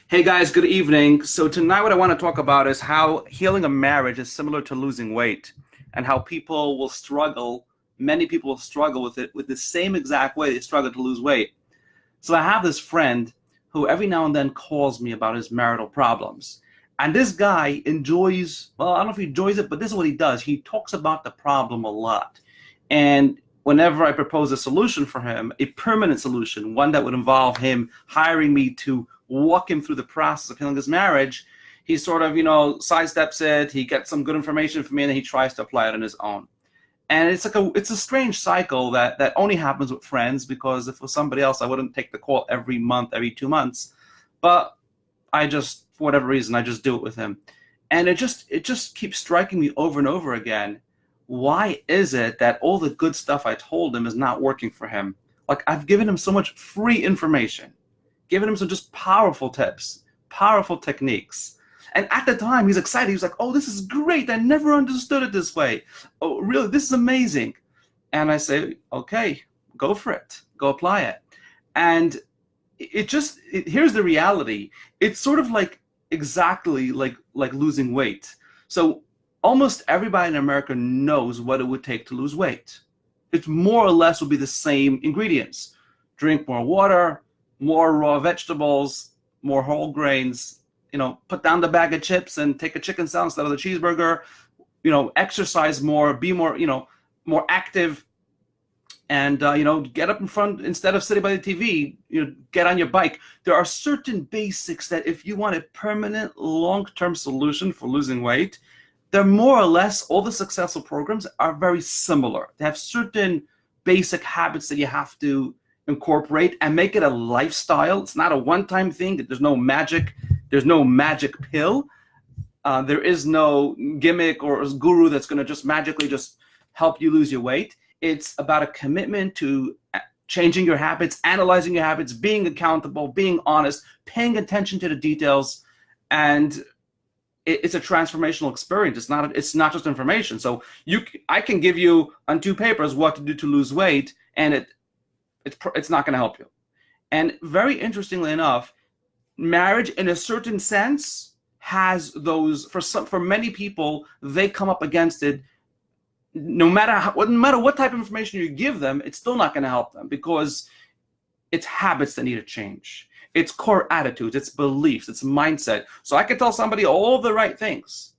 Hey guys, good evening. So tonight what I want to talk about is how healing a marriage is similar to losing weight and how many people will struggle with it with the same exact way they struggle to lose weight. So I have this friend who every now and then calls me about his marital problems. And this guy enjoys, well, I don't know if he enjoys it, but this is what he does. He talks about the problem a lot. And whenever I propose a solution for him, a permanent solution, one that would involve him hiring me to walk him through the process of healing his marriage, he sort of, sidesteps it. He gets some good information from me, and then he tries to apply it on his own. And it's a strange cycle that only happens with friends, because if it was somebody else, I wouldn't take the call every month, every 2 months. But I just, for whatever reason, I just do it with him. And it just keeps striking me over and over again. Why is it that all the good stuff I told him is not working for him? Like, I've given him so much free information, given him some just powerful tips, powerful techniques. And at the time, he's excited. He's like, oh, this is great. I never understood it this way. Oh, really? This is amazing. And I say, okay, go for it. Go apply it. And here's the reality. It's sort of like exactly like losing weight. So almost everybody in America knows what it would take to lose weight. It more or less will be the same ingredients. Drink more water, more raw vegetables, more whole grains, put down the bag of chips and take a chicken salad instead of the cheeseburger, exercise more, be more, more active, and, get up in front instead of sitting by the TV, get on your bike. There are certain basics that if you want a permanent long-term solution for losing weight, they're more or less, all the successful programs are very similar. They have certain basic habits that you have to incorporate and make it a lifestyle. It's not a one-time thing. There's no magic pill. There is no gimmick or guru that's going to just magically just help you lose your weight. It's about a commitment to changing your habits, analyzing your habits, being accountable, being honest, paying attention to the details, and it's a transformational experience. It's not just information. So I can give you on 2 papers what to do to lose weight, and it's not going to help you. And very interestingly enough, marriage, in a certain sense, has those. For many people, they come up against it. No matter what type of information you give them, it's still not going to help them, because it's habits that need to change. It's core attitudes, it's beliefs, it's mindset. So I can tell somebody all the right things,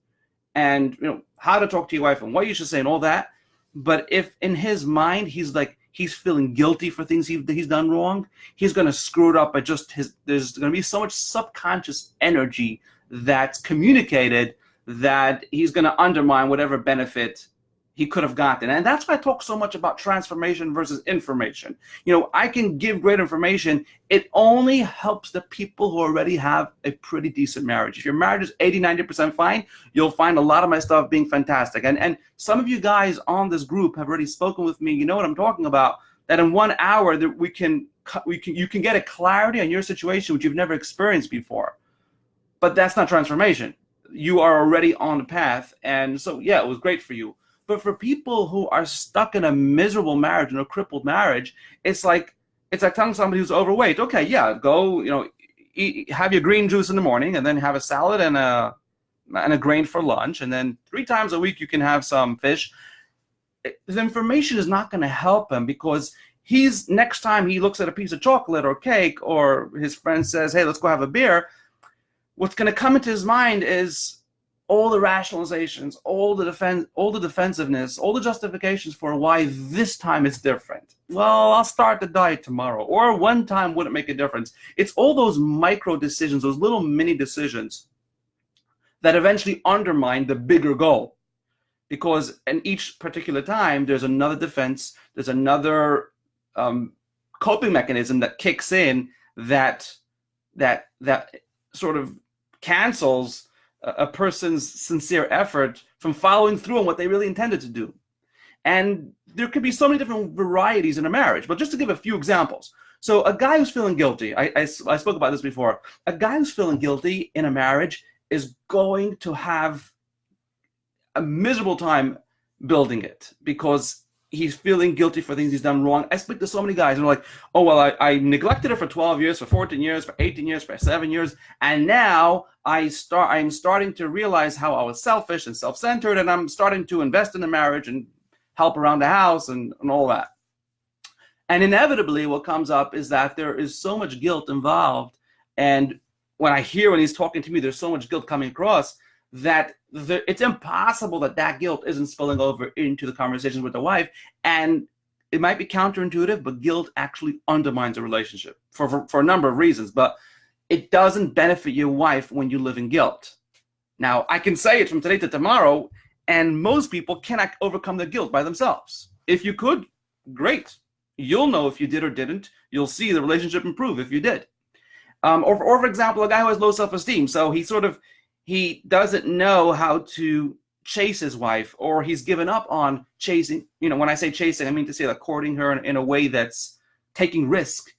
and how to talk to your wife and what you should say and all that. But if in his mind he's feeling guilty for things he's done wrong, he's going to screw it up by there's going to be so much subconscious energy that's communicated that he's going to undermine whatever benefit he could have gotten. And that's why I talk so much about transformation versus information. I can give great information. It only helps the people who already have a pretty decent marriage. If your marriage is 80-90% fine, you'll find a lot of my stuff being fantastic. And some of you guys on this group have already spoken with me. You know what I'm talking about, that in 1 hour that you can get a clarity on your situation which you've never experienced before. But that's not transformation. You are already on the path. And so, yeah, it was great for you. But for people who are stuck in a miserable marriage, in a crippled marriage, it's like telling somebody who's overweight, okay, yeah, go, have your green juice in the morning, and then have a salad and a grain for lunch, and then 3 times a week you can have some fish. The information is not going to help him, because next time he looks at a piece of chocolate or cake, or his friend says, hey, let's go have a beer, what's going to come into his mind is all the rationalizations, all the defensiveness, all the justifications for why this time it's different. Well, I'll start the diet tomorrow, or one time wouldn't make a difference. It's all those micro decisions, those little mini decisions that eventually undermine the bigger goal. Because in each particular time, there's another defense, there's another coping mechanism that kicks in that sort of cancels a person's sincere effort from following through on what they really intended to do. And there could be so many different varieties in a marriage, but just to give a few examples. So a guy who's feeling guilty, I spoke about this before, a guy who's feeling guilty in a marriage is going to have a miserable time building it, because he's feeling guilty for things he's done wrong. I speak to so many guys and they're like, oh, well, I neglected her for 12 years, for 14 years, for 18 years, for 7 years. And now I'm starting to realize how I was selfish and self-centered, and I'm starting to invest in the marriage and help around the house and all that. And inevitably what comes up is that there is so much guilt involved. And when he's talking to me, there's so much guilt coming across that it's impossible that guilt isn't spilling over into the conversations with the wife. And it might be counterintuitive, but guilt actually undermines a relationship for a number of reasons. But it doesn't benefit your wife when you live in guilt. Now, I can say it from today to tomorrow, and most people cannot overcome the guilt by themselves. If you could, great. You'll know if you did or didn't. You'll see the relationship improve if you did. Or for example, a guy who has low self-esteem. So he doesn't know how to chase his wife, or he's given up on chasing. When I say chasing, I mean to say like courting her in a way that's taking risk.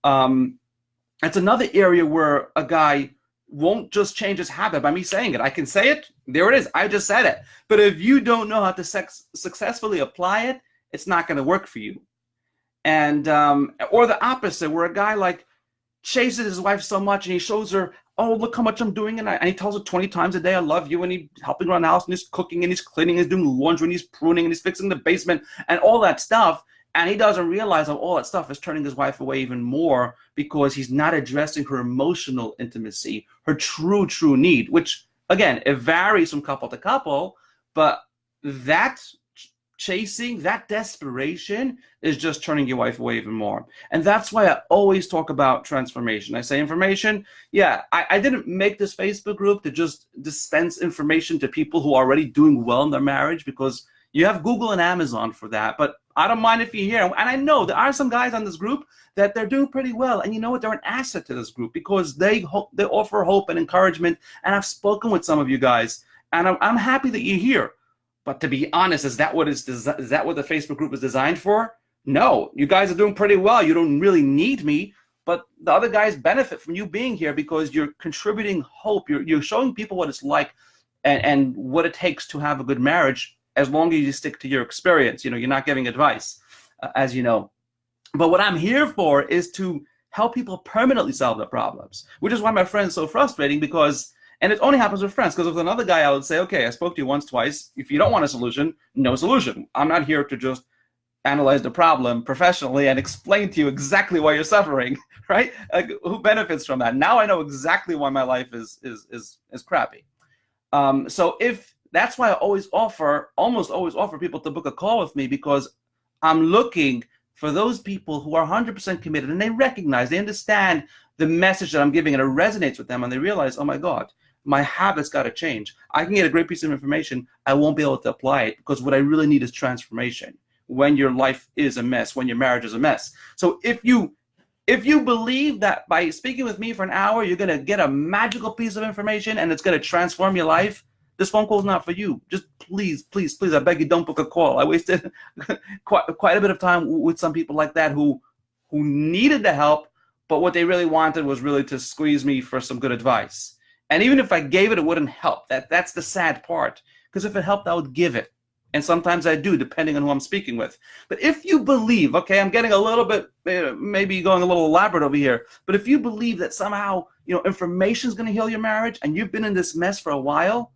That's another area where a guy won't just change his habit by me saying it. I can say it. There it is. I just said it. But if you don't know how to successfully apply it, it's not going to work for you. And or the opposite, where a guy like chases his wife so much and he shows her, oh, look how much I'm doing, and he tells her 20 times a day, I love you, and he's helping around the house, and he's cooking, and he's cleaning, and he's doing laundry, and he's pruning, and he's fixing the basement, and all that stuff, and he doesn't realize how all that stuff is turning his wife away even more because he's not addressing her emotional intimacy, her true need, which, again, it varies from couple to couple, but that chasing, that desperation is just turning your wife away even more. And that's why I always talk about transformation. I say information. Yeah, I didn't make this Facebook group to just dispense information to people who are already doing well in their marriage, because you have Google and Amazon for that. But I don't mind if you hear. And I know there are some guys on this group that they're doing pretty well. And you know what? They're an asset to this group because they offer hope and encouragement. And I've spoken with some of you guys, and I'm happy that you're here. But to be honest, is that what the Facebook group is designed for? No, you guys are doing pretty well. You don't really need me, but the other guys benefit from you being here because you're contributing hope. You're showing people what it's like and what it takes to have a good marriage, as long as you stick to your experience. You're not giving advice, as you know. But what I'm here for is to help people permanently solve their problems, which is why my friend's so frustrating, because and it only happens with friends, because with another guy, I would say, okay, I spoke to you once, twice. If you don't want a solution, no solution. I'm not here to just analyze the problem professionally and explain to you exactly why you're suffering, right? Like, who benefits from that? Now I know exactly why my life is crappy. So if that's why I almost always offer people to book a call with me, because I'm looking for those people who are 100% committed, and they recognize, they understand the message that I'm giving, and it resonates with them, and they realize, oh my God, my habits got to change. I can get a great piece of information. I won't be able to apply it, because what I really need is transformation when your life is a mess, when your marriage is a mess. So if you believe that by speaking with me for an hour, you're going to get a magical piece of information and it's going to transform your life, this phone call is not for you. Just please, I beg you, don't book a call. I wasted quite a bit of time with some people like that who needed the help, but what they really wanted was really to squeeze me for some good advice. And even if I gave it, it wouldn't help. That's the sad part. Because if it helped, I would give it. And sometimes I do, depending on who I'm speaking with. But if you believe, okay, I'm getting a little bit, maybe going a little elaborate over here, but if you believe that somehow, information is going to heal your marriage, and you've been in this mess for a while,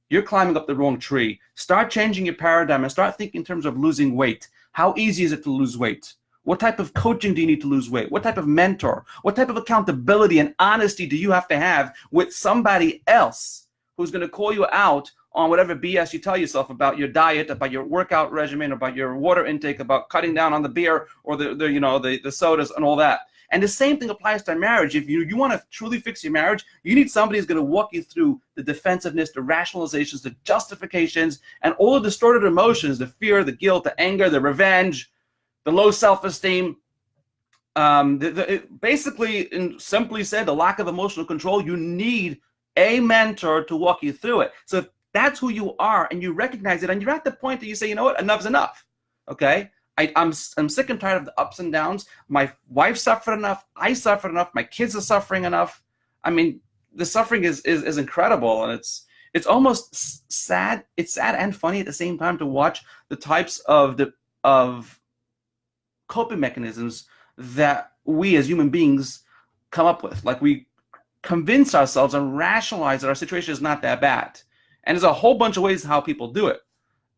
you're climbing up the wrong tree. Start changing your paradigm and start thinking in terms of losing weight. How easy is it to lose weight? What type of coaching do you need to lose weight? What type of mentor? What type of accountability and honesty do you have to have with somebody else who's going to call you out on whatever BS you tell yourself about your diet, about your workout regimen, about your water intake, about cutting down on the beer or the sodas and all that? And the same thing applies to marriage. If you want to truly fix your marriage, you need somebody who's going to walk you through the defensiveness, the rationalizations, the justifications, and all the distorted emotions, the fear, the guilt, the anger, the revenge, the low self-esteem. Basically, simply said, the lack of emotional control. You need a mentor to walk you through it. So if that's who you are and you recognize it, and you're at the point that you say, you know what, enough's enough, okay? I'm sick and tired of the ups and downs. My wife suffered enough. I suffered enough. My kids are suffering enough. I mean, the suffering is incredible, and it's almost sad. It's sad and funny at the same time to watch the types of of coping mechanisms that we as human beings come up with. Like, we convince ourselves and rationalize that our situation is not that bad. And there's a whole bunch of ways how people do it.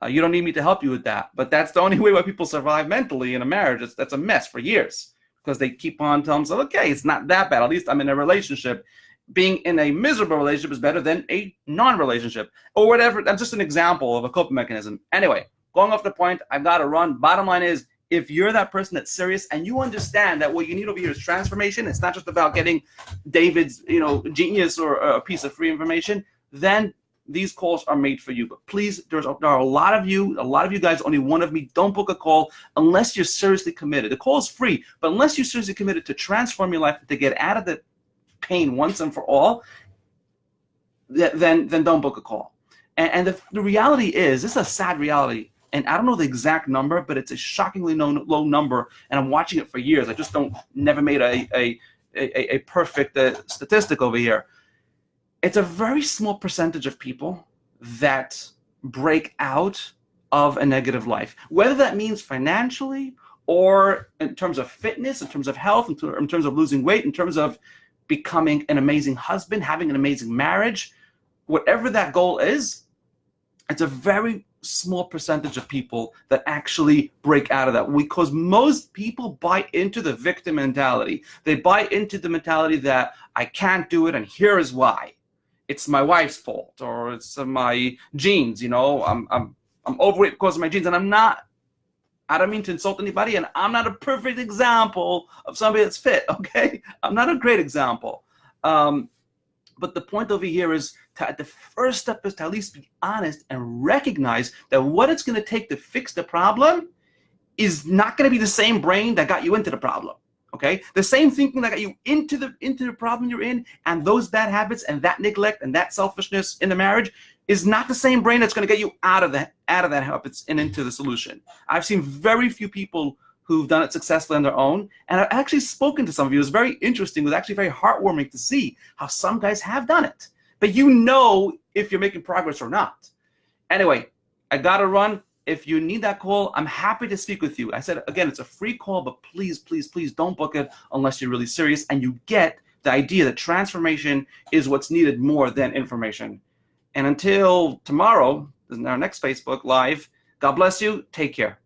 You don't need me to help you with that, but that's the only way why people survive mentally in a marriage. That's a mess for years, because they keep on telling themselves, okay, it's not that bad. At least I'm in a relationship. Being in a miserable relationship is better than a non-relationship, or whatever. That's just an example of a coping mechanism. Anyway, going off the point, I've got to run. Bottom line is, if you're that person that's serious and you understand that what you need over here is transformation, it's not just about getting David's, genius or a piece of free information, then these calls are made for you. But please, there are a lot of you guys, only one of me. Don't book a call unless you're seriously committed. The call is free, but unless you're seriously committed to transform your life, to get out of the pain once and for all, then don't book a call. And the reality is, this is a sad reality, and I don't know the exact number, but it's a shockingly low number, and I'm watching it for years. I just never made a perfect statistic over here. It's a very small percentage of people that break out of a negative life, whether that means financially or in terms of fitness, in terms of health, in terms of losing weight, in terms of becoming an amazing husband, having an amazing marriage. Whatever that goal is, it's a very small percentage of people that actually break out of that, because most people buy into the victim mentality. They buy into the mentality that I can't do it, and here is why. It's my wife's fault, or it's my genes. I'm overweight because of my genes, and I don't mean to insult anybody, and I'm not a perfect example of somebody that's fit, okay? I'm not a great example. But the point over here is, the first step is to at least be honest and recognize that what it's going to take to fix the problem is not going to be the same brain that got you into the problem. Okay, the same thinking that got you into the problem you're in, and those bad habits and that neglect and that selfishness in the marriage is not the same brain that's going to get you out of that habits and into the solution. I've seen very few people who've done it successfully on their own, and I've actually spoken to some of you. It was very interesting. It was actually very heartwarming to see how some guys have done it, but if you're making progress or not. Anyway, I gotta run. If you need that call, I'm happy to speak with you. I said, again, it's a free call, but please, please, please don't book it unless you're really serious and you get the idea that transformation is what's needed more than information. And until tomorrow, our next Facebook Live, God bless you. Take care.